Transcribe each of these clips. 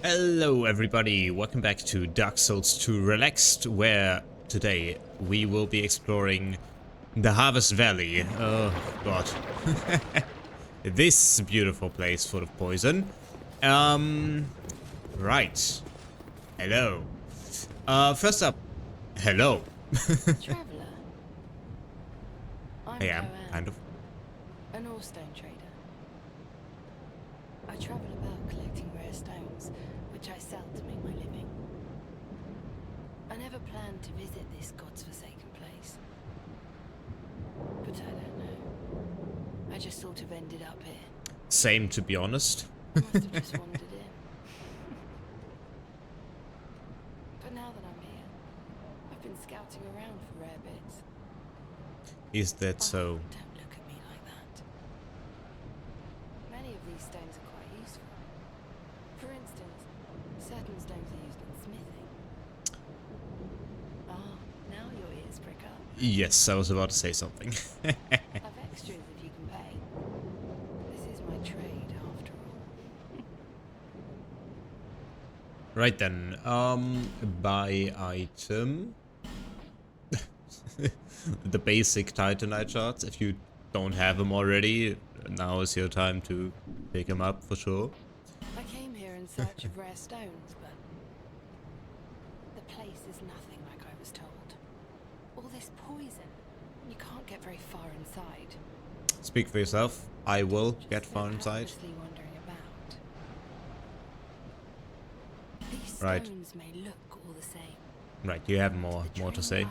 Hello everybody, welcome back to Dark Souls 2 Relaxed, where today we will be exploring the Harvest Valley. Oh god. This beautiful place full of poison. Right. Hello. First up, hello. Traveller. I'm I am, Joanne, kind of. an ore stone trader. I travel about collecting rare stones, which I sell to make my living. I never planned to visit this god's forsaken place. But I don't know. I just sort of ended up here. Same, to be honest. I must have just wandered in. But now that I'm here, I've been scouting around for rare bits. Is that Oh, so? don't look at me like that. Many of these stones are quite useful. For instance, certain stones are used in smithing. Ah, now your ears prick up. Yes, I was about to say something. Have extras if you can pay. This is my trade, after all. Right then, buy item. The basic Titanite shards. If you don't have them already, now is your time to pick them up for sure. I came here in search of rare stones, but the place is nothing like I was told. All this poison, you can't get very far inside. Speak for yourself. I will Just get far so inside. helplessly wandering about. These Right. stones may look all the same. Right, you have more The to trained say. eye,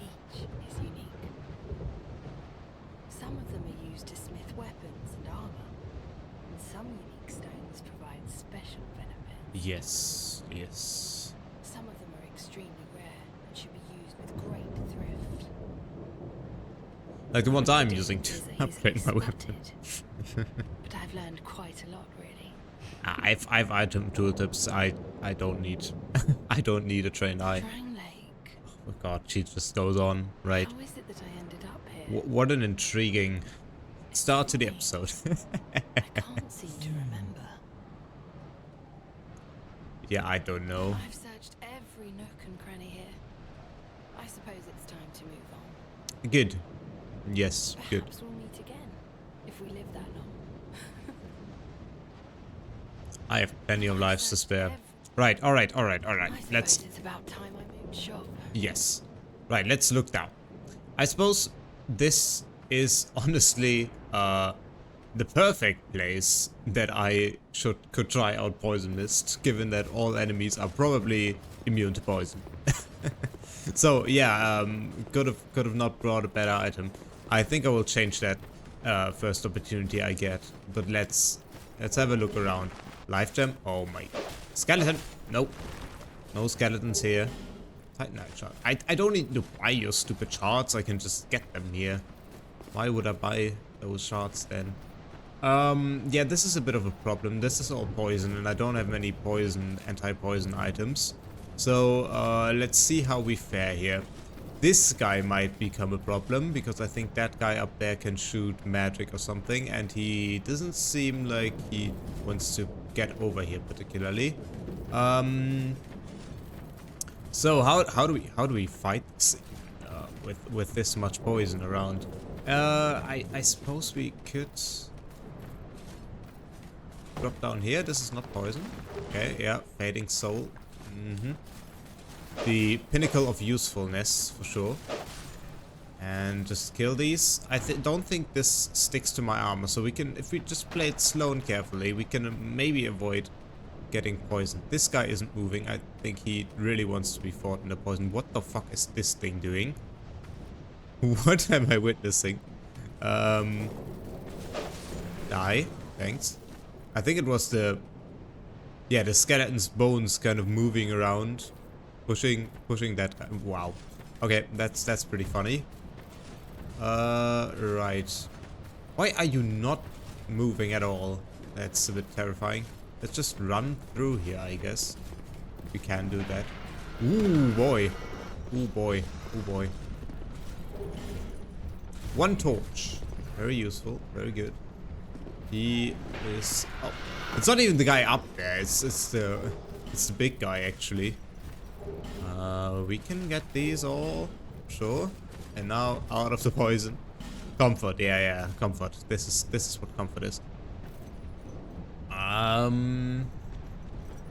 each is unique. Some of them are used to smith weapons and armor, and some unique stones provide special benefits. Yes, yes. Some of them are extremely rare and should be used with great thrift. Like the ones I'm using to Differences are upgrade easily my weapon. spotted, but I've learned quite a lot, really. I've item tooltips. I don't need I don't need a trained eye. Drang Lake. Oh god, she just goes on. Right. How is it that I ended up here? What an intriguing start to the episode. I can't seem to remember. Yeah, I don't know. I've searched every nook and cranny here. I suppose it's time to move on. Good. Yes, good. Perhaps we'll meet again, if we live that long. I have plenty of lives to spare. Every- Right, alright. I Let's... suppose it's about time I moved shop. Yes. Right, let's look down. I suppose this is honestly the perfect place that I could try out Poison Mist, given that all enemies are probably immune to poison. So yeah, could have not brought a better item. I think I will change that first opportunity I get. But let's have a look around. Life gem. Oh my. Skeleton. Nope. No skeletons here. Titanite shard. I don't need to buy your stupid shards. I can just get them here. Why would I buy those shards then? Yeah, this is a bit of a problem. This is all poison, and I don't have many poison, anti-poison items. So, let's see how we fare here. This guy might become a problem, because I think that guy up there can shoot magic or something, and he doesn't seem like he wants to get over here particularly. So how do we fight this with this much poison around? I suppose we could drop down here. This is not poison. Okay, yeah, fading soul. The pinnacle of usefulness for sure. And just kill these. I don't think this sticks to my armor, so we can, if we just play it slow and carefully, we can maybe avoid getting poisoned. This guy isn't moving. I think he really wants to be fought in the poison. What the fuck is this thing doing? What am I witnessing? Die. Thanks. I think it was the skeleton's bones kind of moving around, pushing that guy. Wow. Okay, that's pretty funny. Right. Why are you not moving at all? That's a bit terrifying. Let's just run through here, I guess. We can do that. Ooh, boy. Ooh, boy. Ooh, boy. One torch. Very useful. Very good. He is... Oh, it's not even the guy up there. It's the big guy actually. We can get these all, sure. And now out of the poison. Comfort, yeah, comfort. This is what comfort is.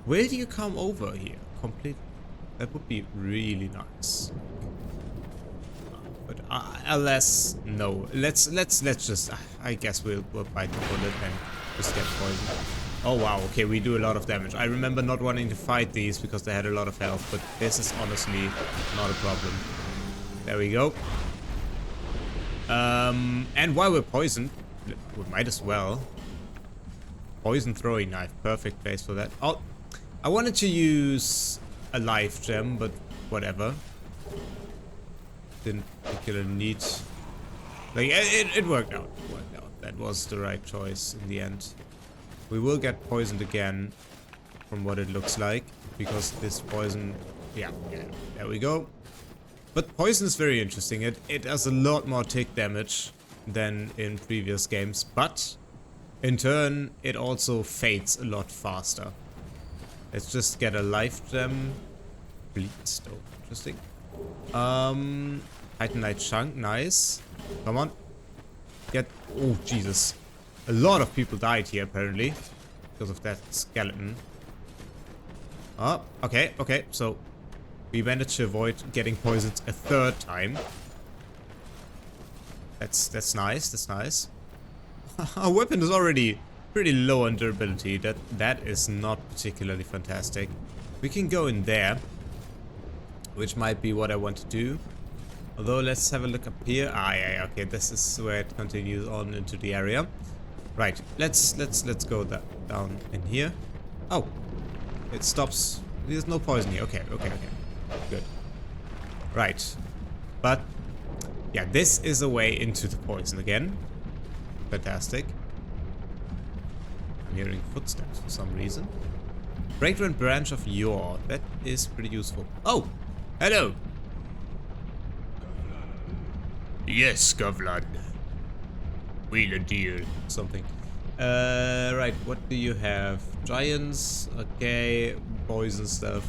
Will you come over here completely? That would be really nice. But alas, no. Let's just. I guess we'll bite the bullet and just get poisoned. Oh wow. Okay, we do a lot of damage. I remember not wanting to fight these because they had a lot of health, but this is honestly not a problem. There we go. And while we're poisoned, we might as well. Poison throwing knife, perfect place for that. Oh, I wanted to use a life gem, but whatever. Didn't particularly need. Like it worked out. It worked out. That was the right choice in the end. We will get poisoned again, from what it looks like, because this poison. Yeah. There we go. But poison is very interesting. It does a lot more tick damage than in previous games, but in turn it also fades a lot faster. Let's just get a life gem. Bleedstone, interesting. Titanite chunk, nice. Come on. Get. Oh Jesus! A lot of people died here apparently because of that skeleton. Oh, okay. So we managed to avoid getting poisoned a third time. That's nice. That's nice. Our weapon is already pretty low on durability. That is not particularly fantastic. We can go in there, which might be what I want to do. Although let's have a look up here. Ah, yeah, okay. This is where it continues on into the area. Right. Let's go down in here. Oh, it stops. There's no poison here. Okay. Good. Right. But yeah, this is a way into the poison again. Fantastic. I'm hearing footsteps for some reason. Fragrant branch of yore. That is pretty useful. Oh! Hello! Yes, Govlad. Wheel a deal. Something. Right, what do you have? Giants, okay, poison stuff.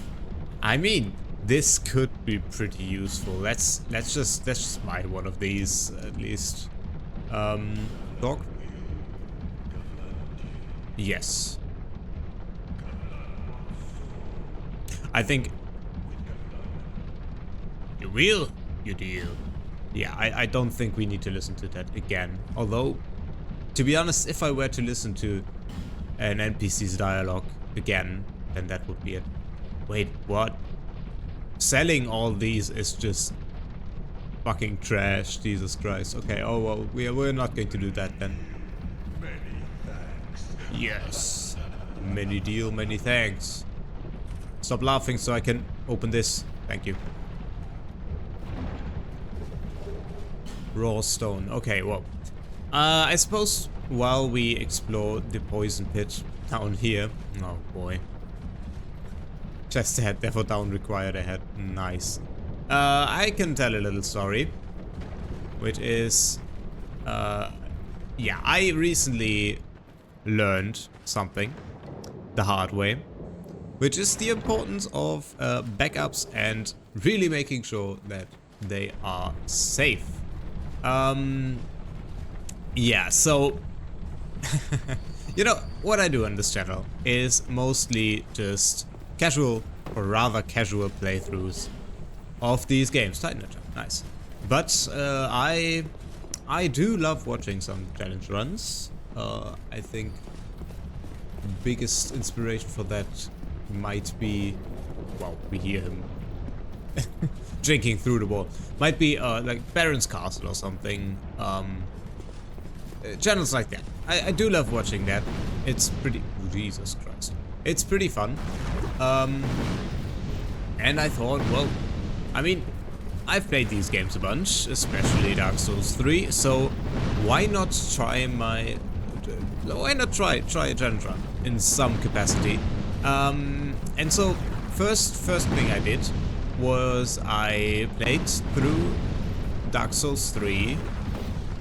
I mean, this could be pretty useful. Let's just buy one of these at least. Dog? Yes. I think you will, you deal. Yeah, I don't think we need to listen to that again. Although, to be honest, if I were to listen to an NPC's dialogue again, then that would be it. Wait, what? Selling all these is just fucking trash, Jesus Christ. Okay, oh well, we're not going to do that then. Many thanks. Yes. Many deal, many thanks. Stop laughing so I can open this. Thank you. Raw stone. Okay, well. I suppose while we explore the poison pit down here. Oh boy. Chest head, therefore down required a head. Nice. I can tell a little story. Which is... yeah, I recently learned something the hard way. Which is the importance of backups and really making sure that they are safe. Yeah, so... you know, what I do on this channel is mostly just casual, or rather casual playthroughs of these games. Titanite, nice. But I do love watching some challenge runs. I think the biggest inspiration for that might be... Well, we hear him drinking through the wall. Might be like Baron's Castle or something. Channels like that. I do love watching that. It's pretty... Jesus Christ. It's pretty fun. And I thought, well, I mean, I've played these games a bunch, especially Dark Souls 3, so why not try a challenge run in some capacity? And so first thing I did was I played through Dark Souls 3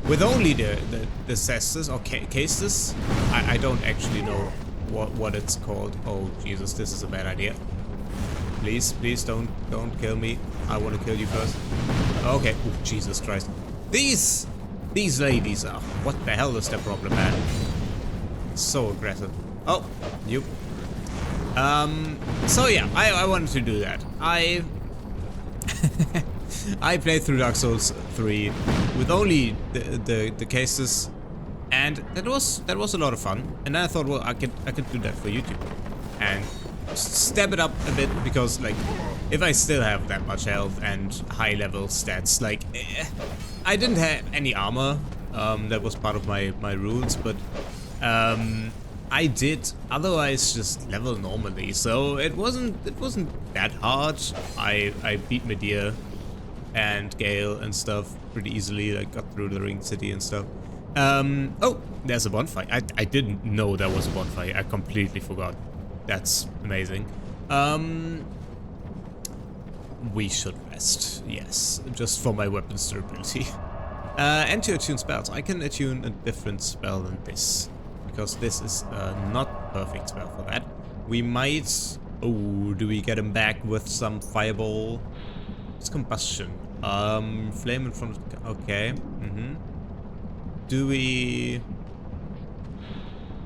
with only the cestus or cases. I don't actually know what it's called. Oh Jesus, this is a bad idea. Please don't kill me. I want to kill you first. Okay. Ooh, Jesus Christ. These ladies are. What the hell is their problem, man? So aggressive. Oh, you. So yeah, I wanted to do that. I played through Dark Souls 3 with only the cases, and that was a lot of fun. And then I thought, well, I could do that for YouTube and step it up a bit, because like if I still have that much health and high level stats, like I didn't have any armor. That was part of my rules, but I did otherwise just level normally, so it wasn't that hard. I beat Medea and Gale and stuff pretty easily. I got through the Ring City and stuff. Oh, there's a bonfire. I didn't know there was a bonfire. I completely forgot. That's amazing. We should rest. Yes, just for my weapon's durability. And to attune spells, I can attune a different spell than this, because this is not perfect spell for that. We might... Oh, do we get him back with some fireball? It's combustion. Flame in front of... Okay. Do we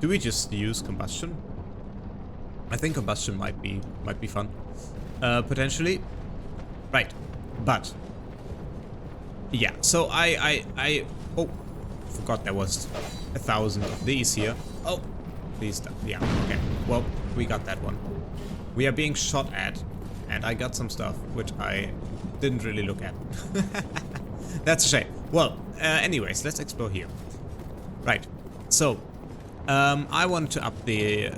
just use combustion? I think combustion might be fun. Potentially. Right. But yeah, so I oh, forgot there was 1,000 of these here. Oh, please stop. Yeah, okay. Well, we got that one. We are being shot at, and I got some stuff which I didn't really look at. That's a shame. Well, anyways, let's explore here. Right. So, I want to up the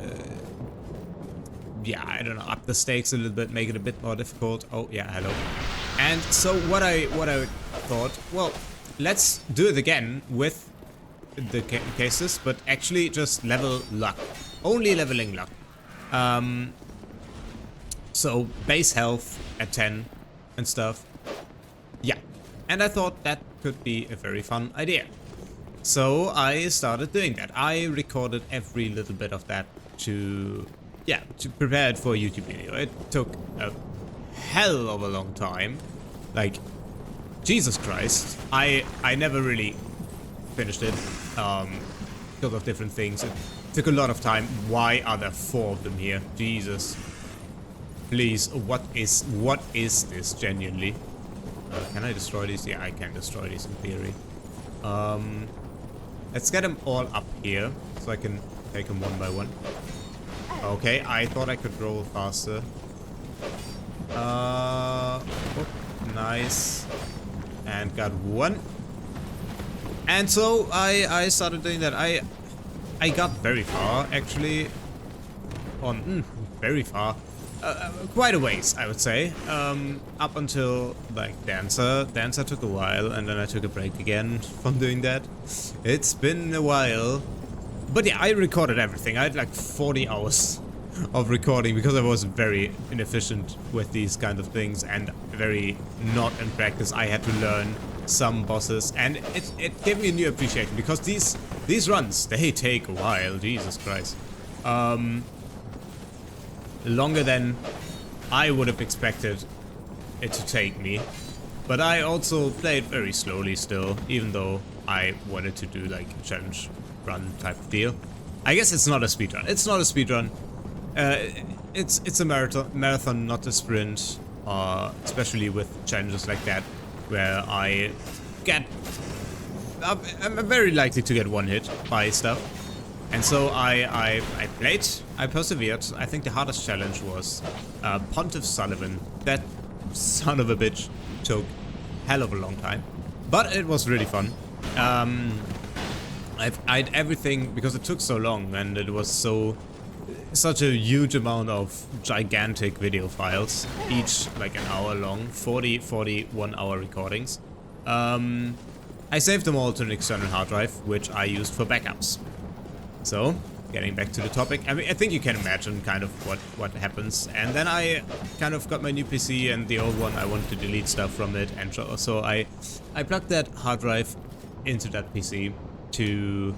yeah, I don't know, up the stakes a little bit, make it a bit more difficult. Oh, yeah, hello. And so what I thought, well, let's do it again with the cases, but actually just level luck. Only leveling luck. So base health at 10 and stuff. Yeah. And I thought that could be a very fun idea. So I started doing that. I recorded every little bit of that to prepare it for a YouTube video. It took a hell of a long time. Like, Jesus Christ. I never really finished it because of different things. It took a lot of time. Why are there 4 of them here? Jesus. Please, what is this genuinely? Can I destroy these? Yeah, I can destroy these in theory. Let's get them all up here so I can take them one by one. Okay, I thought I could roll faster. Oh, nice. And got one. And so I started doing that. I got very far actually. On very far. Quite a ways, I would say. Up until like Dancer. Dancer took a while, and then I took a break again from doing that. It's been a while. But yeah, I recorded everything. I had like 40 hours of recording because I was very inefficient with these kind of things and very not in practice. I had to learn some bosses, and it gave me a new appreciation because these runs, they take a while. Jesus Christ. Longer than I would have expected it to take me. But I also played very slowly still, even though I wanted to do like a challenge run type of deal. I guess it's not a speedrun. It's not a speedrun. It's a marathon, not a sprint. Especially with challenges like that, where I'm very likely to get one hit by stuff. And so I played, I persevered. I think the hardest challenge was Pontiff Sullivan. That son of a bitch took hell of a long time, but it was really fun. I had everything because it took so long, and it was such a huge amount of gigantic video files, each like an hour long, 41 hour recordings. I saved them all to an external hard drive, which I used for backups. So, getting back to the topic, I mean, I think you can imagine kind of what happens. And then I kind of got my new PC, and the old one, I wanted to delete stuff from it, and so I plugged that hard drive into that PC to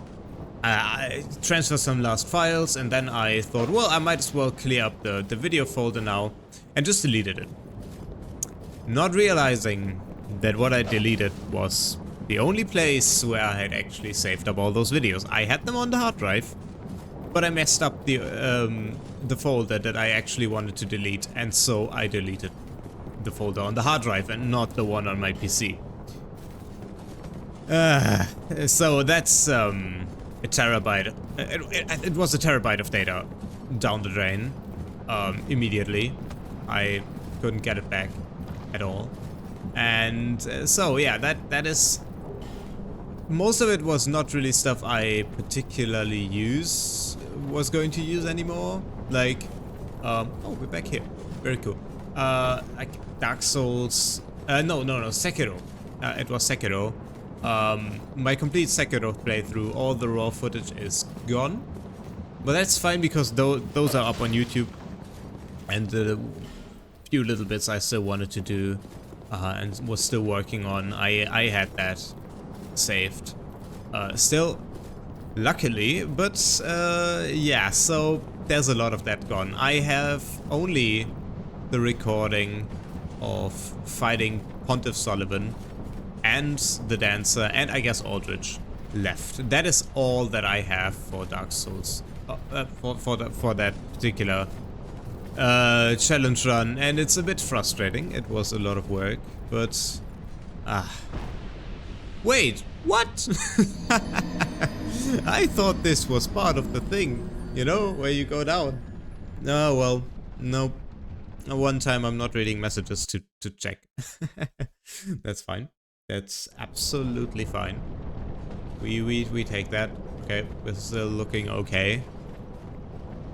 transfer some last files, and then I thought, well, I might as well clear up the video folder now, and just deleted it. Not realizing that what I deleted was the only place where I had actually saved up all those videos. I had them on the hard drive, but I messed up the folder that I actually wanted to delete, and so I deleted the folder on the hard drive and not the one on my PC. So that's a terabyte. It was a terabyte of data down the drain immediately. I couldn't get it back at all, and so yeah, that is. Most of it was not really stuff I particularly was going to use anymore. Like, oh, we're back here. Very cool. Like Dark Souls. No, Sekiro. It was Sekiro. My complete Sekiro playthrough, all the raw footage is gone. But that's fine because those are up on YouTube. And the few little bits I still wanted to do and was still working on, I had that saved still, luckily, but yeah, so there's a lot of that gone. I have only the recording of fighting Pontiff Sullivan and the Dancer and I guess Aldrich left. That is all that I have for Dark Souls for that particular challenge run, and it's a bit frustrating. It was a lot of work, but wait, what? I thought this was part of the thing, you know, where you go down. Oh, well, nope. One time I'm not reading messages to check. That's fine. That's absolutely fine. We take that. Okay, we're still looking okay.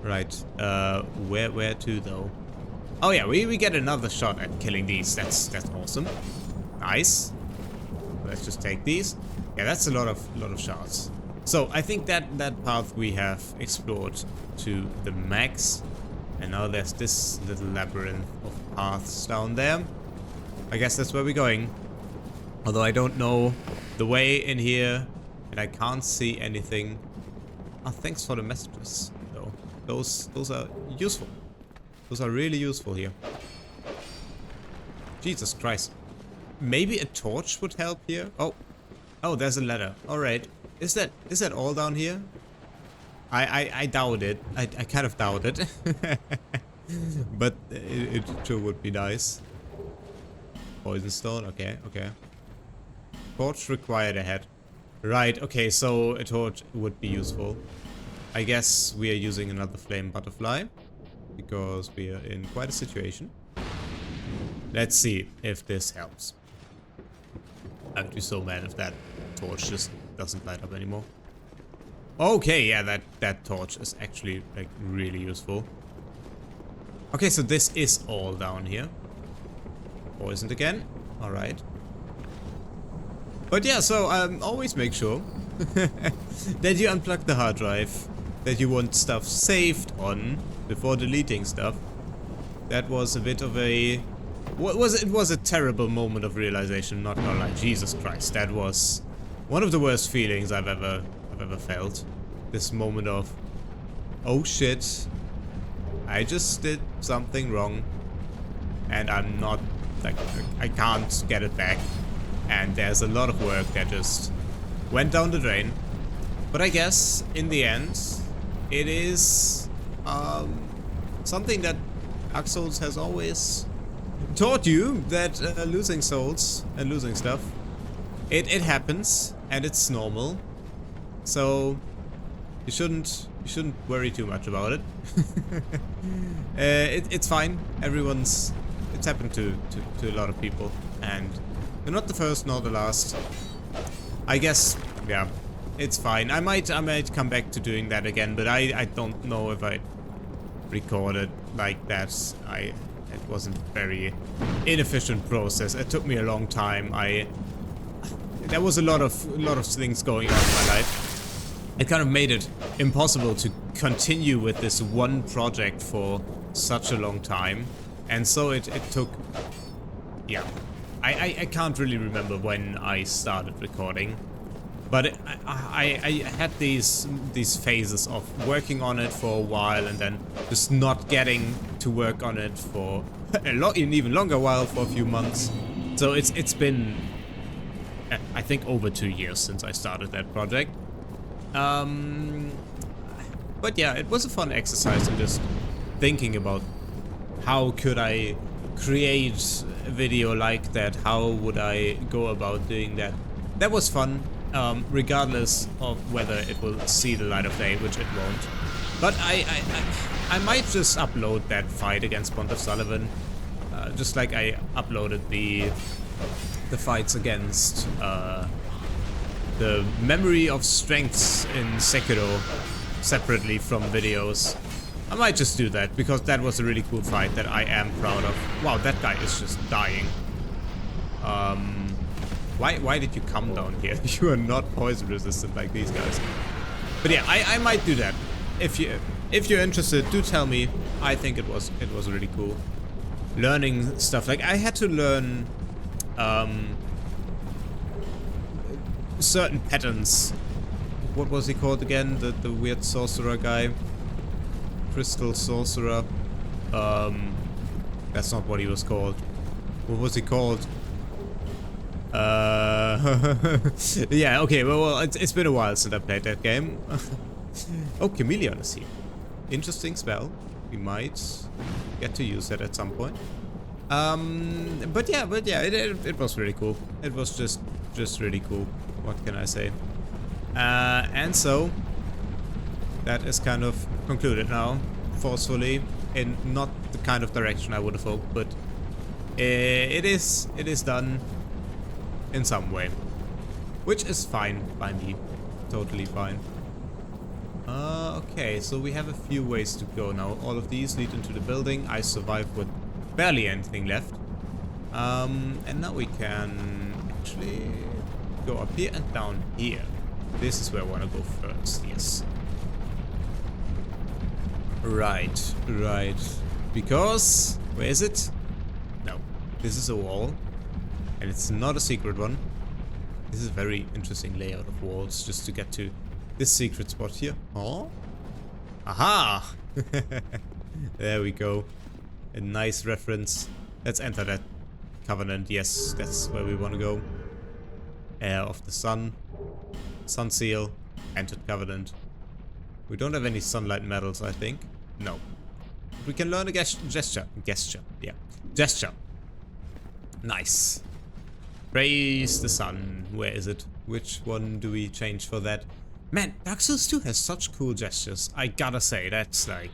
Right, where to though? Oh yeah, we get another shot at killing these. That's awesome. Nice. Let's just take these. Yeah, that's a lot of shots. So I think that path we have explored to the max, and now there's this little labyrinth of paths down there. I guess that's where we're going. Although I don't know the way in here, and I can't see anything. Oh, thanks for the messages, though. Those are useful. Those are really useful here. Jesus Christ. Maybe a torch would help here. Oh, there's a ladder. All right. Is that all down here? I doubt it. I kind of doubt it. But it sure would be nice. Poison stone. Okay. Torch required ahead. Right. Okay. So a torch would be useful. I guess we are using another flame butterfly because we are in quite a situation. Let's see if this helps. I would be so mad if that torch just doesn't light up anymore. Okay, yeah, that torch is actually like really useful. Okay, so this is all down here. Poisoned again. All right. But yeah, so always make sure that you unplug the hard drive, that you want stuff saved on before deleting stuff. That was a bit of a... It was a terrible moment of realization, not gonna lie. Jesus Christ, that was one of the worst feelings I've ever felt. This moment of, oh shit, I just did something wrong, and I'm not, like, I can't get it back. And there's a lot of work that just went down the drain. But I guess, in the end, it is something that Dark Souls has always taught you, that losing souls and losing stuff, it happens, and it's normal. So you shouldn't worry too much about it. It's fine. It's happened to a lot of people, and you're not the first nor the last. I guess, yeah, it's fine. I might come back to doing that again, but I don't know if I recorded like that. It wasn't a very inefficient process. It took me a long time. There was a lot of things going on in my life. It kind of made it impossible to continue with this one project for such a long time, and so it took, yeah. I can't really remember when I started recording. But I had these phases of working on it for a while and then just not getting to work on it for an even longer while, for a few months. So it's been, I think, over 2 years since I started that project. But yeah, it was a fun exercise in just thinking about how could I create a video like that, how would I go about doing that. That was fun, regardless of whether it will see the light of day, which it won't. But I might just upload that fight against Pont of Sullivan, just like I uploaded the fights against the Memory of Strengths in Sekiro separately from videos. I might just do that, because that was a really cool fight that I am proud of. Wow, that guy is just dying. Why did you come down here? You are not poison resistant like these guys. But yeah, I might do that. If you're interested, do tell me. I think it was really cool. Learning stuff, like I had to learn certain patterns. What was he called again? The weird sorcerer guy? Crystal sorcerer. That's not what he was called. What was he called? Yeah, okay, well it's been a while since I played that game. Oh, Chameleon is here. Interesting spell. We might get to use that at some point. But yeah, it was really cool. It was just really cool. What can I say? And so that is kind of concluded now, forcefully, in not the kind of direction I would have hoped, but it is done in some way, which is fine by me, totally fine. Okay, so we have a few ways to go now. All of these lead into the building. I survived with barely anything left, and now we can actually go up here and down here. This is where I want to go first, yes. Right. Because, where is it? No, this is a wall, and it's not a secret one. This is a very interesting layout of walls, just to get to this secret spot here. Oh, aha! There we go. A nice reference. Let's enter that covenant. Yes, that's where we want to go. Heir of the Sun. Sun Seal. Entered covenant. We don't have any sunlight medals, I think. No. We can learn a gesture. Yeah. Gesture. Nice. Praise the sun. Where is it? Which one do we change for that? Man, Dark Souls 2 has such cool gestures. I gotta say, that's like...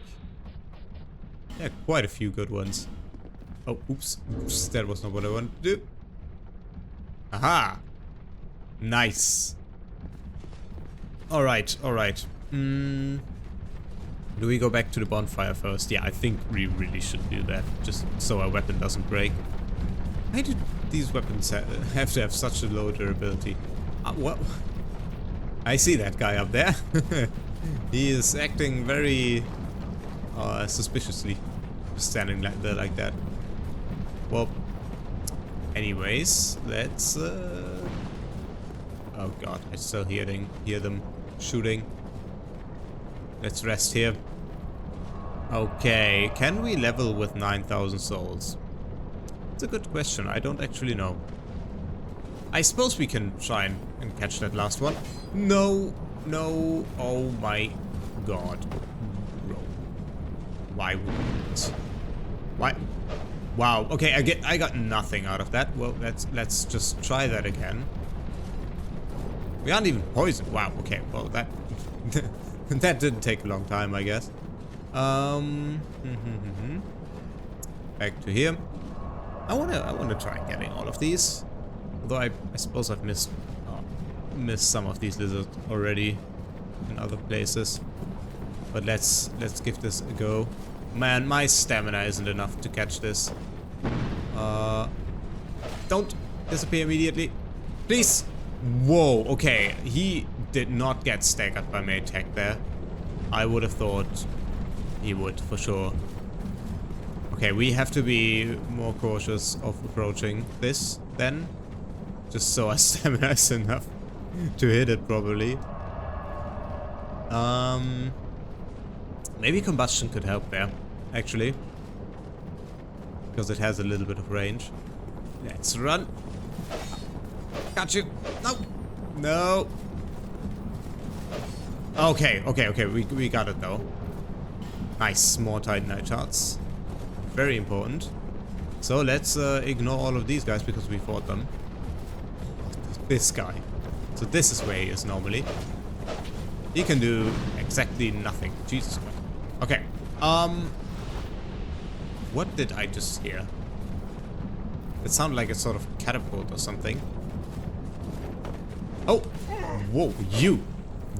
yeah, quite a few good ones. Oh, oops. That was not what I wanted to do. Aha! Nice. Alright. Do we go back to the bonfire first? Yeah, I think we really should do that, just so our weapon doesn't break. Why do these weapons have to have such a low durability? What? I see that guy up there. He is acting very suspiciously, standing there like that. Well, anyways, let's... oh god, I still hear them shooting. Let's rest here. Okay, can we level with 9,000 souls? It's a good question, I don't actually know. I suppose we can try and catch that last one. No, oh my god. Bro. Why wouldn't? Why? Wow, okay, I got nothing out of that. Well, let's just try that again. We aren't even poisoned. Wow, okay, well that that didn't take a long time, I guess. Back to here. I wanna try getting all of these. Although I suppose I've missed some of these lizards already in other places. But let's give this a go. Man, my stamina isn't enough to catch this. Don't disappear immediately. Please. Whoa, okay. He did not get staggered by my attack there. I would have thought he would, for sure. Okay, we have to be more cautious of approaching this, then. Just so our stamina is enough. to hit it properly. Maybe combustion could help there, actually. Because it has a little bit of range. Let's run. Got you. No. No. Okay, we got it though. Nice, more Titanite shots. Very important. So let's ignore all of these guys because we fought them. This guy. So this is where he is normally. He can do exactly nothing. Jesus Christ. Okay. What did I just hear? It sounded like a sort of catapult or something. Oh! Whoa, you!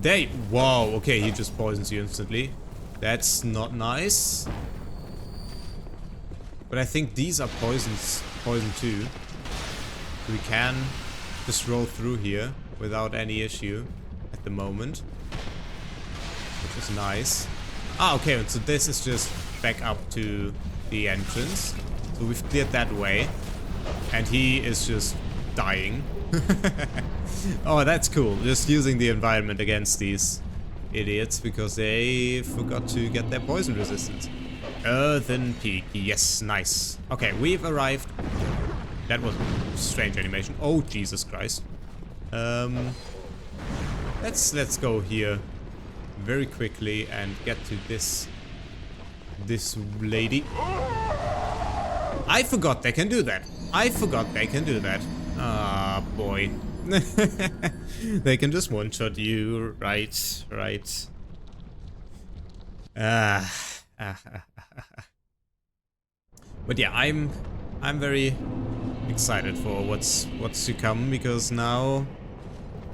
They. Whoa, okay, he just poisons you instantly. That's not nice. But I think these are poison too. We can just roll through here without any issue at the moment. Which is nice. Ah, okay, so this is just back up to the entrance. So we've cleared that way. And he is just dying. Oh, that's cool. Just using the environment against these idiots because they forgot to get their poison resistance. Earthen Peak. Yes, nice. Okay, we've arrived. That was a strange animation. Oh, Jesus Christ. Let's go here very quickly and get to this lady. I forgot they can do that. Ah, boy. They can just one-shot you. Right. But yeah, I'm very excited for what's to come because now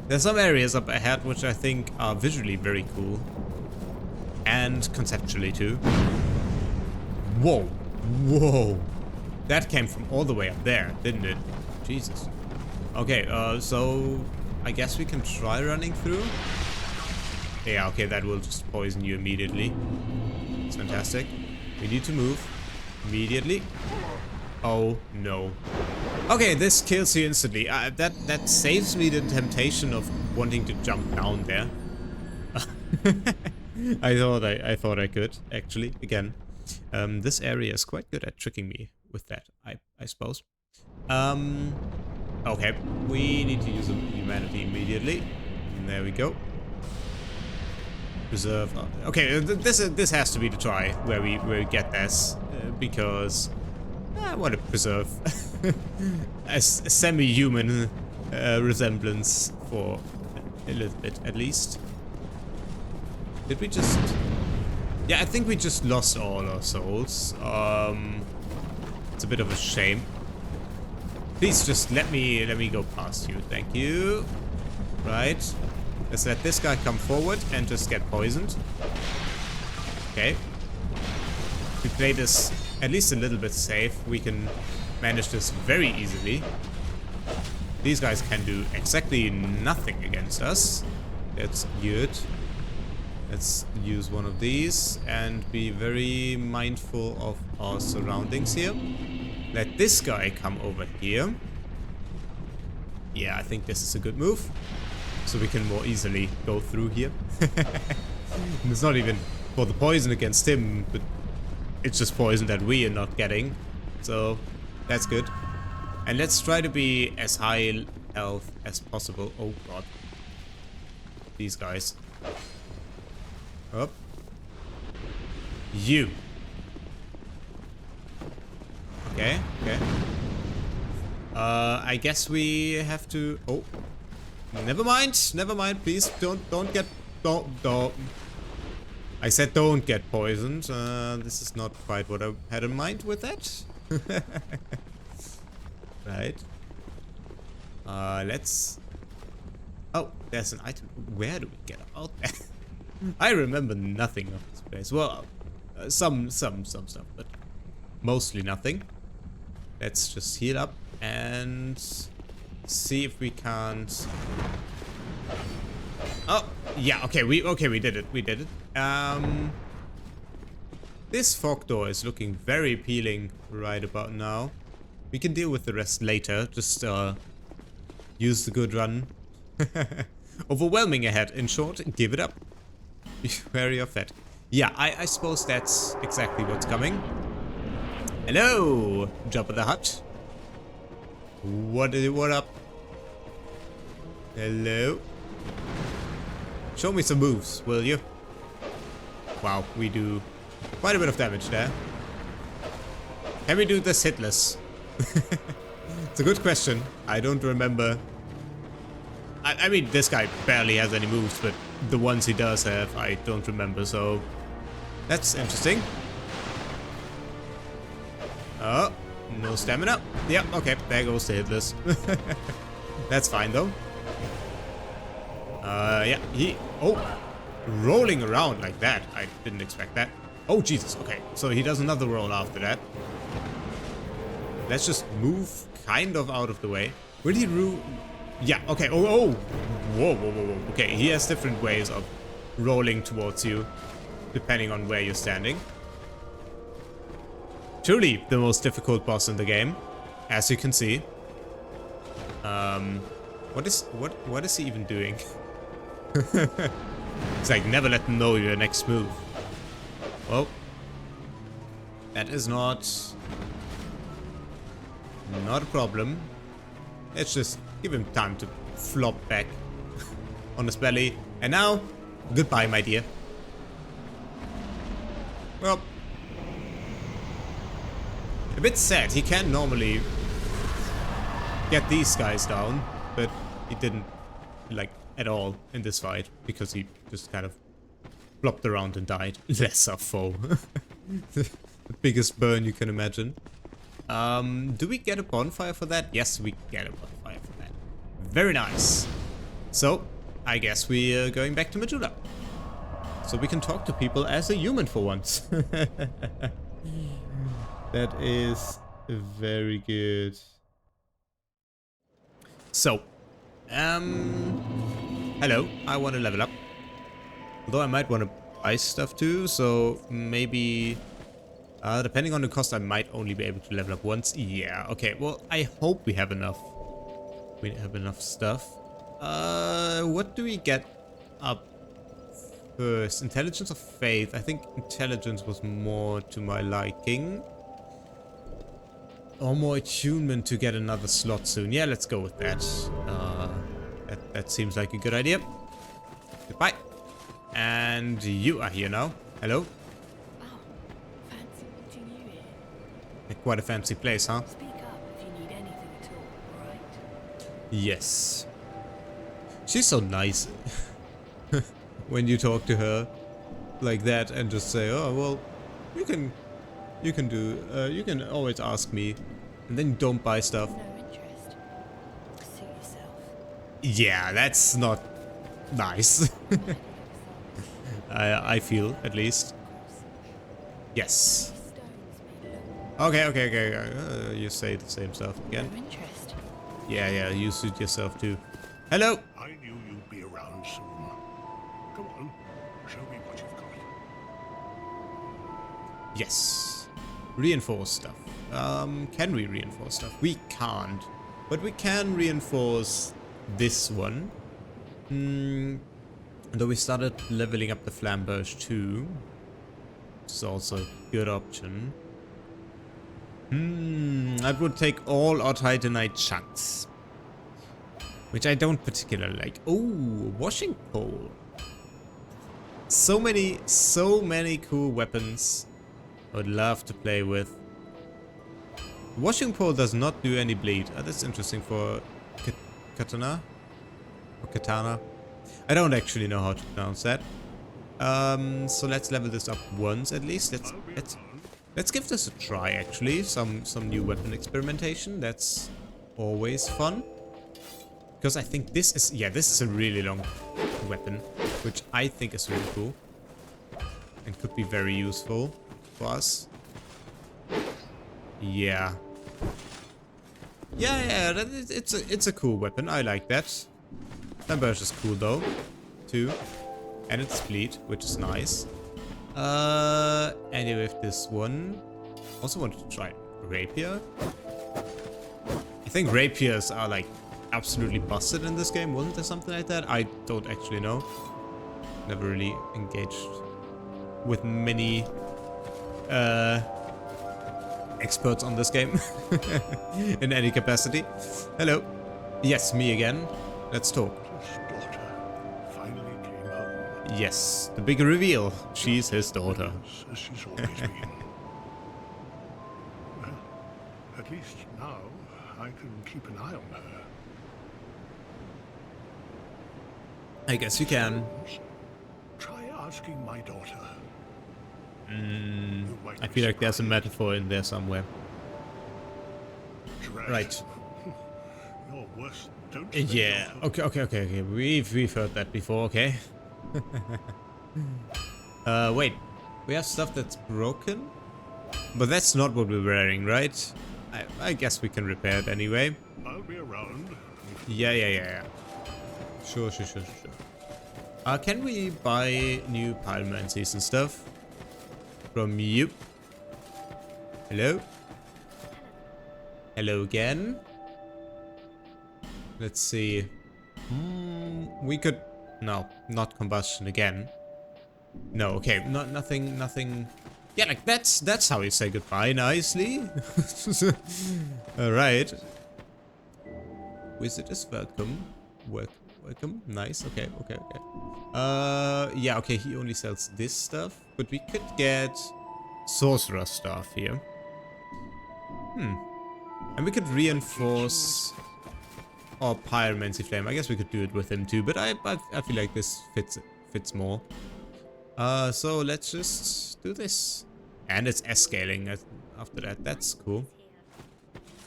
there's some areas up ahead which I think are visually very cool and conceptually too. Whoa. That came from all the way up there, didn't it? Jesus. Okay, so I guess we can try running through. Yeah, okay, that will just poison you immediately. It's fantastic. We need to move immediately. Oh no. Okay, this kills you instantly. That saves me the temptation of wanting to jump down there. I thought I could actually again. This area is quite good at tricking me with that, I suppose. Okay, we need to use humanity immediately. And there we go. Preserve. Okay, this has to be the try where we get this because I want to preserve a semi-human resemblance for a little bit at least. Did we just? Yeah, I think we just lost all our souls. It's a bit of a shame. Please just let me go past you. Thank you. Right. Let's let this guy come forward and just get poisoned. Okay. If we play this at least a little bit safe, we can manage this very easily. These guys can do exactly nothing against us. That's good. Let's use one of these and be very mindful of our surroundings here. Let this guy come over here. Yeah, I think this is a good move. So we can more easily go through here. It's not even for the poison against him, but it's just poison that we are not getting. So that's good. And let's try to be as high health as possible. Oh god. These guys. Up. You. Okay. I guess we have to. Oh, never mind. Please don't get. Don't. I said don't get poisoned. This is not quite what I had in mind with that. Right. Let's. Oh, there's an item. Where do we get out there? I remember nothing of this place. Well, some stuff, but mostly nothing. Let's just heal up and see if we can't. Oh, yeah. Okay, we did it. This fog door is looking very appealing right about now. We can deal with the rest later. Just use the good run Overwhelming ahead. In short, give it up. Be wary of that. Yeah, I suppose that's exactly what's coming. Hello, Jabba the Hutt. What up? Hello. Show me some moves, will you? Wow, we do quite a bit of damage there. Can we do this hitless? It's a good question. I don't remember. I mean, this guy barely has any moves, but the ones he does have, I don't remember, so that's interesting. Oh, no stamina. Yep, okay, there goes the hitless. That's fine, though. Yeah, rolling around like that. I didn't expect that. Oh, Jesus, okay. So he does another roll after that. Let's just move kind of out of the way. Will he Yeah, okay. Oh. Whoa. Okay, he has different ways of rolling towards you, depending on where you're standing. Truly the most difficult boss in the game, as you can see. What is he even doing? It's like, never let them know your next move. Well, that is not a problem. Let's just give him time to flop back on his belly. And now, goodbye, my dear. Well, a bit sad. He can normally get these guys down, but he didn't, like, at all in this fight, because he just kind of flopped around and died. Lesser foe. The biggest burn you can imagine. Do we get a bonfire for that? Yes, we get a bonfire for that. Very nice. So, I guess we are going back to Majula. So we can talk to people as a human for once. That is very good. So, hello, I want to level up. Although I might want to buy stuff too, so maybe, depending on the cost, I might only be able to level up once. Yeah, okay, well, I hope we have enough. We have enough stuff. What do we get up first? Intelligence or faith? I think intelligence was more to my liking. Or more attunement to get another slot soon. Yeah, let's go with that. That seems like a good idea. Goodbye. And you are here now. Hello. Oh, fancy meeting you here. Quite a fancy place, huh? Speak up if you need anything at all, right? Yes. She's so nice. When you talk to her like that and just say, oh, well, you can always ask me, and then don't buy stuff. No interest. Suit yourself. Yeah, that's not nice. I feel, at least. Yes. These stones may look Okay. You say the same stuff again. no interest. Yeah, you suit yourself too. Hello. I knew you'd be around soon. Come on, show me what you've got. Yes. Reinforce stuff. Can we reinforce stuff? We can't. But we can reinforce this one. Though we started leveling up the flamberge too. Which is also a good option. I would take all our titanite chunks. Which I don't particularly like. Oh, washing pole. So many cool weapons I would love to play with. Washing pole does not do any bleed. Oh, that's interesting for katana. Or katana. I don't actually know how to pronounce that. So let's level this up once at least. Let's give this a try actually. Some new weapon experimentation. That's always fun. Because I think this is a really long weapon, which I think is really cool. And could be very useful for us. Yeah. Yeah, it's a cool weapon. I like that. Flamberge is cool though, too. And it's bleed, which is nice. Anyway, with this one, also wanted to try rapier. I think rapiers are like absolutely busted in this game? Wasn't there something like that? I don't actually know. Never really engaged with many experts on this game in any capacity. Hello. Yes, me again. Let's talk. His daughter finally came home. Yes, the big reveal. She's his daughter. As she's always been. Well, at least now I can keep an eye on her. I guess you can. Try asking my daughter. I feel like there's a metaphor in there somewhere. Right. You're worse, don't Yeah. Okay. We've heard that before. Okay. Wait. We have stuff that's broken, but that's not what we're wearing, right? I guess we can repair it anyway. I'll be around. Yeah. Sure. Can we buy new pyromancies and stuff from you? Hello? Hello again. Let's see. We could... No, not combustion again. No, okay, nothing... Yeah, like that's how you say goodbye nicely. Alright. Visitors welcome. Welcome. Nice. Okay. Yeah, okay, he only sells this stuff. But we could get sorcerer stuff here. And we could reinforce our pyromancy flame. I guess we could do it with him too, but I feel like this fits more. So let's just do this. And it's S-scaling after that. That's cool.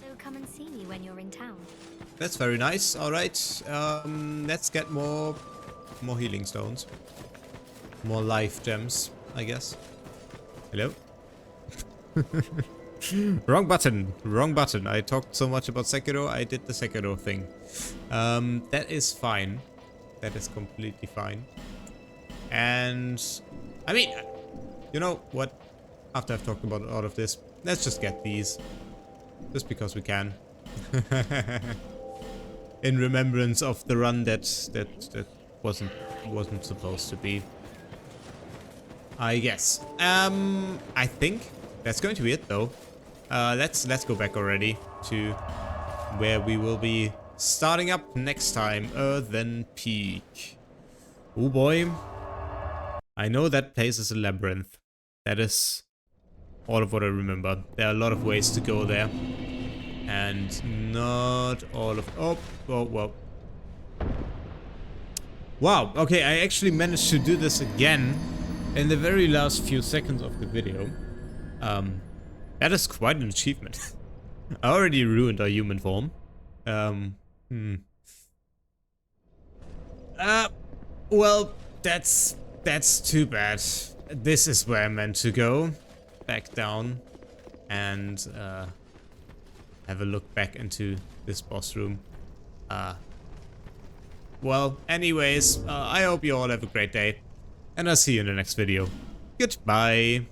So come and see me when you're in town. That's very nice. Alright. Let's get more healing stones. More life gems, I guess. Hello? Wrong button. I talked so much about Sekiro, I did the Sekiro thing. That is fine. That is completely fine. And I mean, you know what? After I've talked about all of this, let's just get these. Just because we can. In remembrance of the run that wasn't supposed to be. I guess. I think that's going to be it though. Let's go back already to where we will be starting up next time. Earthen Peak. Oh boy. I know that place is a labyrinth. That is all of what I remember. There are a lot of ways to go there. And not all of... Oh, well. Wow, okay, I actually managed to do this again in the very last few seconds of the video. That is quite an achievement. I already ruined our human form. Well, that's too bad. This is where I'm meant to go. Back down and have a look back into this boss room. Well, anyways, I hope you all have a great day, and I'll see you in the next video. Goodbye.